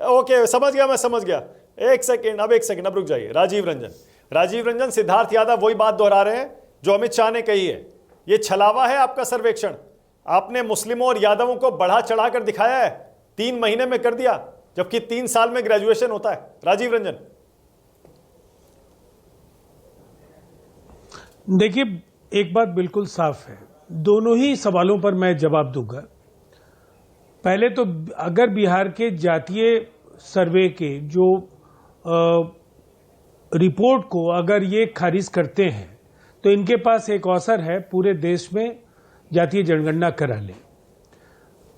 Okay, समझ गया, मैं समझ गया। एक सेकेंड, अब रुक जाइए। राजीव रंजन सिद्धार्थ यादव वही बात दोहरा रहे हैं जो अमित शाह ने कही है। ये छलावा है आपका सर्वेक्षण। आपने मुस्लिमों और यादवों को बढ़ा चढ़ाकर दिखाया है, 3 महीने में कर दिया, जबकि 3 साल में ग्रेजुएशन होता है। राजीव रंजन, देखिए, एक बात बिल्कुल साफ है, दोनों ही सवालों पर मैं जवाब दूंगा। पहले तो अगर बिहार के जातीय सर्वे के जो रिपोर्ट को अगर ये खारिज करते हैं तो इनके पास एक अवसर है, पूरे देश में जातीय जनगणना करा ले।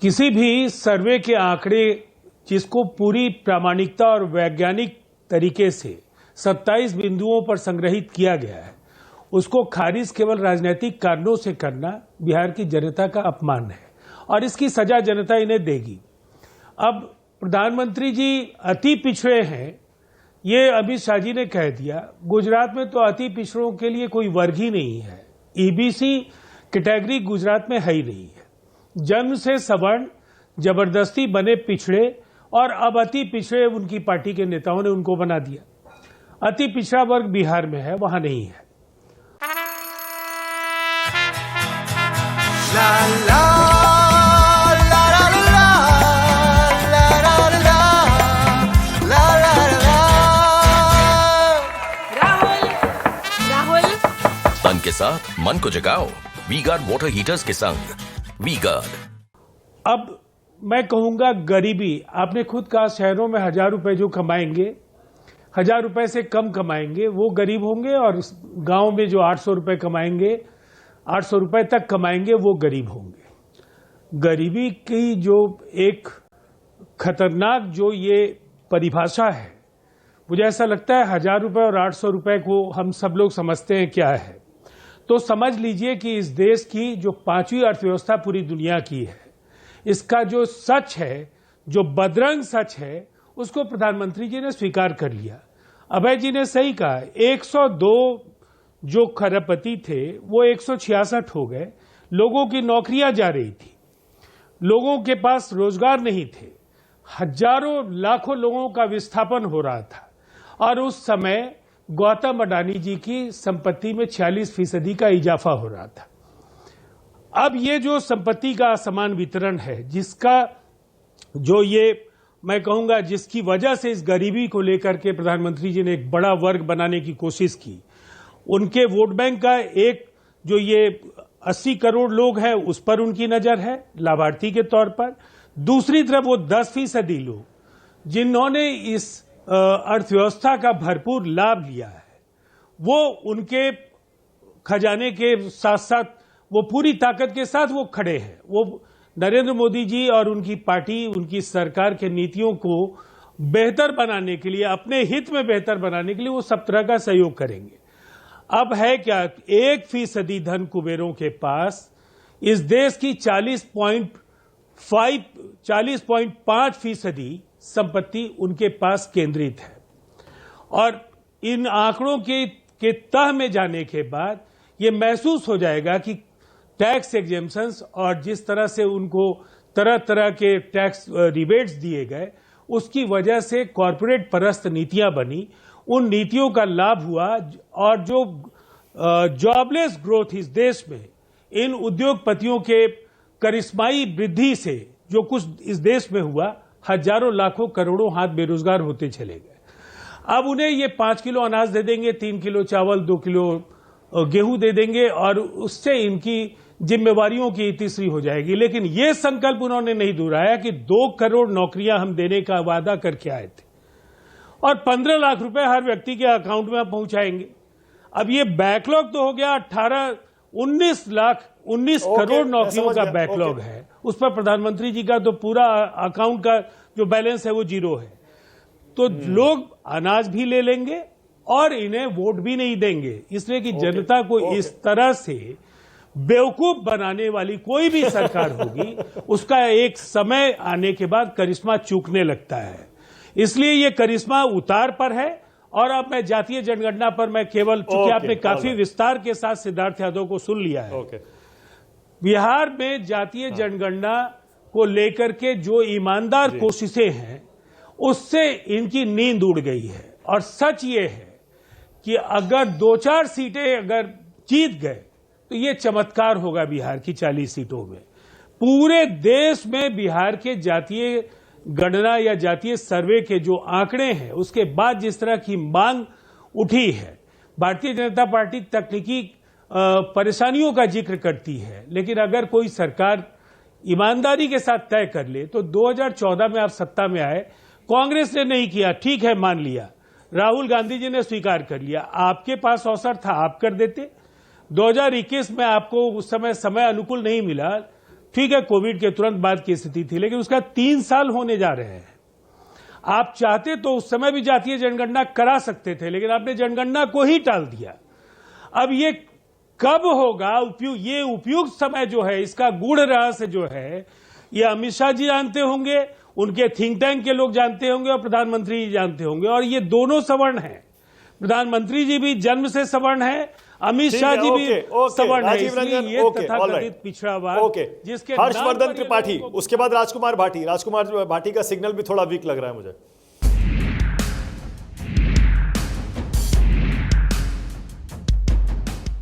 किसी भी सर्वे के आंकड़े जिसको पूरी प्रामाणिकता और वैज्ञानिक तरीके से 27 बिंदुओं पर संग्रहित किया गया है, उसको खारिज केवल राजनीतिक कारणों से करना बिहार की जनता का अपमान है और इसकी सजा जनता इन्हें देगी। अब प्रधानमंत्री जी अति पिछड़े हैं, ये अमित शाह जी ने कह दिया। गुजरात में तो अति पिछड़ों के लिए कोई वर्ग ही नहीं है, ईबीसी कैटेगरी गुजरात में है ही नहीं है। जन्म से सवर्ण, जबरदस्ती बने पिछड़े और अब अति पिछड़े उनकी पार्टी के नेताओं ने उनको बना दिया। अति पिछड़ा वर्ग बिहार में है, वहां नहीं है। ला, ला, ला, ला, ला, ला, ला, ला, ला, ला। राहुल तन के साथ मन को जगाओ वी गार्ड वाटर हीटर्स के संग वी गार्ड। अब मैं कहूंगा गरीबी, आपने खुद कहा शहरों में 1000 रुपए जो कमाएंगे, 1000 रुपए से कम कमाएंगे वो गरीब होंगे, और गांव में जो 800 रुपए कमाएंगे, 800 रुपए तक कमाएंगे वो गरीब होंगे। गरीबी की जो एक खतरनाक जो ये परिभाषा है, मुझे ऐसा लगता है 1000 रुपए और 800 रुपए को हम सब लोग समझते हैं क्या है। तो समझ लीजिए कि इस देश की जो 5वीं अर्थव्यवस्था पूरी दुनिया की है, इसका जो सच है, जो बदरंग सच है, उसको प्रधानमंत्री जी ने स्वीकार कर लिया। अभय जी ने सही कहा, 102 जो खरबपति थे वो 166 हो गए। लोगों की नौकरियां जा रही थी, लोगों के पास रोजगार नहीं थे, हजारों लाखों लोगों का विस्थापन हो रहा था, और उस समय गौतम अडानी जी की संपत्ति में 46% का इजाफा हो रहा था। अब ये जो संपत्ति का असमान वितरण है, जिसका जो ये मैं कहूंगा जिसकी वजह से इस गरीबी को लेकर के प्रधानमंत्री जी ने एक बड़ा वर्ग बनाने की कोशिश की, उनके वोट बैंक का एक जो ये 80 करोड़ लोग हैं उस पर उनकी नजर है लाभार्थी के तौर पर। दूसरी तरफ वो 10% लोग जिन्होंने इस अर्थव्यवस्था का भरपूर लाभ लिया है, वो उनके खजाने के साथ साथ वो पूरी ताकत के साथ वो खड़े हैं। वो नरेंद्र मोदी जी और उनकी पार्टी, उनकी सरकार के नीतियों को बेहतर बनाने के लिए, अपने हित में बेहतर बनाने के लिए वो सब तरह का सहयोग करेंगे। अब है क्या, 1% धन कुबेरों के पास इस देश की 40.5% संपत्ति उनके पास केंद्रित है। और इन आंकड़ों के तह में जाने के बाद ये महसूस हो जाएगा कि टैक्स एग्जेम्पशंस और जिस तरह से उनको तरह तरह के टैक्स रिबेट्स दिए गए, उसकी वजह से कॉरपोरेट परस्त नीतियां बनी, उन नीतियों का लाभ हुआ, और जो जॉबलेस ग्रोथ इस देश में इन उद्योगपतियों के करिश्माई वृद्धि से जो कुछ इस देश में हुआ, हजारों लाखों करोड़ों हाथ बेरोजगार होते चले गए। अब उन्हें ये 5 किलो अनाज दे देंगे, 3 किलो चावल, 2 किलो गेहूं दे देंगे, और उससे इनकी जिम्मेवारियों की तीसरी हो जाएगी। लेकिन ये संकल्प उन्होंने नहीं दोहराया कि 2 करोड़ नौकरियां हम देने का वादा करके आए थे और 15 लाख रुपए हर व्यक्ति के अकाउंट में पहुंचाएंगे। अब ये बैकलॉग तो हो गया 19 करोड़ नौकरियों का बैकलॉग है, उस पर प्रधानमंत्री जी का तो पूरा अकाउंट का जो बैलेंस है वो 0 है। तो लोग अनाज भी ले लेंगे और इन्हें वोट भी नहीं देंगे, इसलिए कि जनता को इस तरह से बेवकूफ बनाने वाली कोई भी सरकार होगी, उसका एक समय आने के बाद करिश्मा चूकने लगता है। इसलिए ये करिश्मा उतार पर है। और अब मैं जातीय जनगणना पर मैं केवल, चूंकि आपने काफी विस्तार के साथ सिद्धार्थ यादव को सुन लिया है, बिहार में जातीय जनगणना को लेकर के जो ईमानदार कोशिशें हैं, उससे इनकी नींद उड़ गई है। और सच ये है कि अगर 2-4 सीटें अगर जीत गए तो ये चमत्कार होगा बिहार की 40 सीटों में। पूरे देश में बिहार के जातीय गणना या जातीय सर्वे के जो आंकड़े हैं, उसके बाद जिस तरह की मांग उठी है, भारतीय जनता पार्टी तकनीकी परेशानियों का जिक्र करती है, लेकिन अगर कोई सरकार ईमानदारी के साथ तय कर ले तो 2014 में आप सत्ता में आए, कांग्रेस ने नहीं किया, ठीक है, मान लिया, राहुल गांधी जी ने स्वीकार कर लिया, आपके पास अवसर था, आप कर देते। 2021 में आपको उस समय अनुकूल नहीं मिला, ठीक है, कोविड के तुरंत बाद की स्थिति थी, लेकिन उसका 3 साल होने जा रहे हैं। आप चाहते तो उस समय भी जातीय जनगणना करा सकते थे, लेकिन आपने जनगणना को ही टाल दिया। अब ये कब होगा, ये उपयुक्त समय जो है, इसका गूढ़ रहस्य जो है, ये अमित शाह जी जानते होंगे, उनके थिंक टैंक के लोग जानते होंगे और प्रधानमंत्री जी जानते होंगे। और ये दोनों सवर्ण हैं, प्रधानमंत्री जी भी जन्म से सवर्ण है, अमित शाह जी भी सवर्ण है, इसलिए ये तथाकथित पिछड़ा वर्ग जिसके हर्षवर्धन त्रिपाठी, उसके बाद राजकुमार भाटी का सिग्नल भी थोड़ा वीक लग रहा है मुझे।